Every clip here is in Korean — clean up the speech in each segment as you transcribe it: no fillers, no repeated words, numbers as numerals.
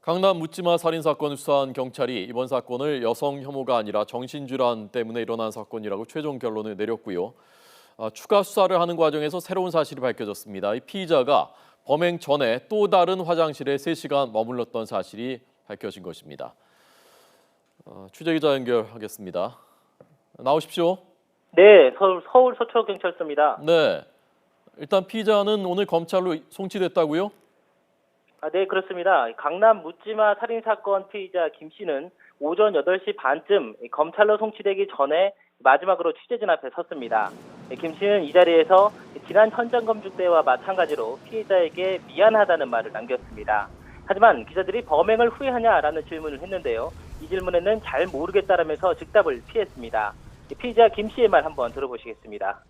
강남 묻지마 살인 사건을 수사한 경찰이 이번 사건을 여성 혐오가 아니라 정신질환 때문에 일어난 사건이라고 최종 결론을 내렸고요. 추가 수사를 하는 과정에서 새로운 사실이 밝혀졌습니다. 이 피의자가 범행 전에 또 다른 화장실에 3시간 머물렀던 사실이 밝혀진 것입니다. 취재기자 연결하겠습니다. 나오십시오. 네, 서울 서초경찰서입니다. 네, 일단 피의자는 오늘 검찰로 송치됐다고요? 네, 그렇습니다. 강남 묻지마 살인사건 피의자 김 씨는 오전 8시 반쯤 검찰로 송치되기 전에 마지막으로 취재진 앞에 섰습니다. 김 씨는 이 자리에서 지난 현장 검증 때와 마찬가지로 피해자에게 미안하다는 말을 남겼습니다. 하지만 기자들이 범행을 후회하냐라는 질문을 했는데요. 이 질문에는 잘 모르겠다라면서 즉답을 피했습니다. 피의자 김 씨의 말 한번 들어보시겠습니다.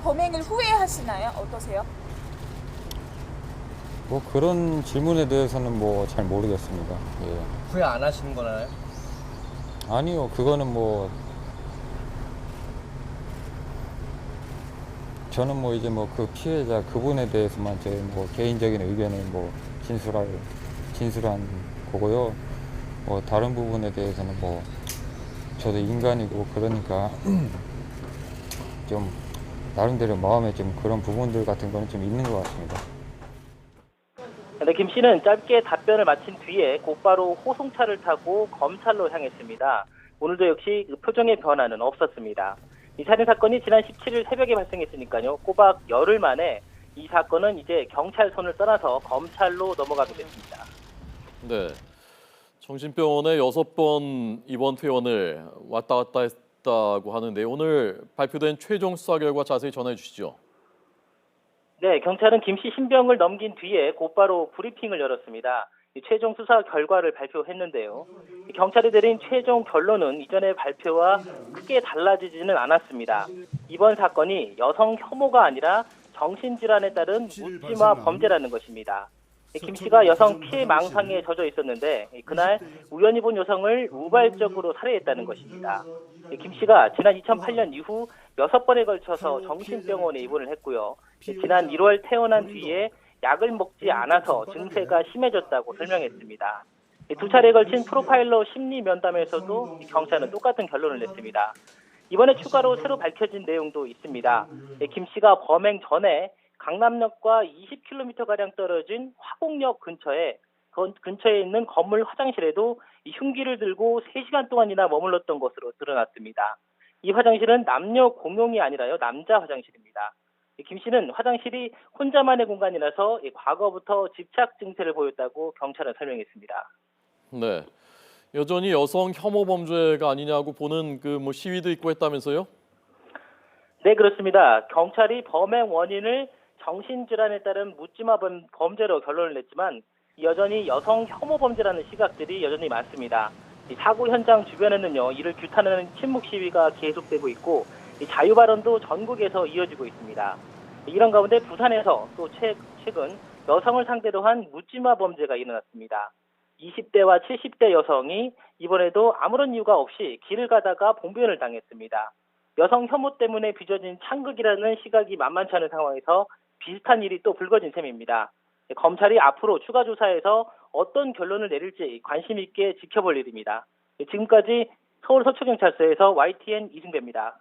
범행을 후회하시나요? 어떠세요? 뭐 그런 질문에 대해서는 뭐 잘 모르겠습니다. 예. 후회 안 하시는 거나요? 아니요, 그거는 뭐 저는 뭐 이제 뭐 그 피해자 그분에 대해서만 제 뭐 개인적인 의견을 뭐 진술한 거고요. 뭐 다른 부분에 대해서는 뭐 저도 인간이고 그러니까 좀 나름대로 마음에 좀 그런 부분들 같은 거는 좀 있는 것 같습니다. 네, 김 씨는 짧게 답변을 마친 뒤에 곧바로 호송차를 타고 검찰로 향했습니다. 오늘도 역시 그 표정의 변화는 없었습니다. 이 살인 사건이 지난 17일 새벽에 발생했으니까요. 꼬박 열흘 만에 이 사건은 이제 경찰 손을 떠나서 검찰로 넘어가게 됐습니다. 네, 정신병원에 6번 입원 퇴원을 왔다 갔다 했다고 하는데 오늘 발표된 최종 수사 결과 자세히 전해 주시죠. 네, 경찰은 김 씨 신병을 넘긴 뒤에 곧바로 브리핑을 열었습니다. 최종 수사 결과를 발표했는데요. 경찰이 내린 최종 결론은 이전의 발표와 크게 달라지지는 않았습니다. 이번 사건이 여성 혐오가 아니라 정신질환에 따른 묻지마 범죄라는 것입니다. 김 씨가 여성 피해 망상에 젖어 있었는데 그날 우연히 본 여성을 우발적으로 살해했다는 것입니다. 김 씨가 지난 2008년 이후 6번에 걸쳐서 정신병원에 입원을 했고요. 지난 1월 퇴원한 뒤에 약을 먹지 않아서 증세가 심해졌다고 설명했습니다. 두 차례에 걸친 프로파일러 심리 면담에서도 경찰은 똑같은 결론을 냈습니다. 이번에 추가로 새로 밝혀진 내용도 있습니다. 김 씨가 범행 전에 강남역과 20km가량 떨어진 화곡역 근처에 있는 건물 화장실에도 이 흉기를 들고 3시간 동안이나 머물렀던 것으로 드러났습니다. 이 화장실은 남녀 공용이 아니라요, 남자 화장실입니다. 김 씨는 화장실이 혼자만의 공간이라서 과거부터 집착 증세를 보였다고 경찰은 설명했습니다. 네, 여전히 여성 혐오 범죄가 아니냐고 보는 그 뭐 시위도 있고 했다면서요? 네, 그렇습니다. 경찰이 범행 원인을 정신질환에 따른 묻지마 범죄로 결론을 냈지만 여전히 여성 혐오 범죄라는 시각들이 여전히 많습니다. 이 사고 현장 주변에는요, 이를 규탄하는 침묵 시위가 계속되고 있고 자유 발언도 전국에서 이어지고 있습니다. 이런 가운데 부산에서 또 최근 여성을 상대로 한 묻지마 범죄가 일어났습니다. 20대와 70대 여성이 이번에도 아무런 이유가 없이 길을 가다가 봉변을 당했습니다. 여성 혐오 때문에 빚어진 창극이라는 시각이 만만치 않은 상황에서 비슷한 일이 또 불거진 셈입니다. 검찰이 앞으로 추가 조사에서 어떤 결론을 내릴지 관심 있게 지켜볼 일입니다. 지금까지 서울 서초경찰서에서 YTN 이승배입니다.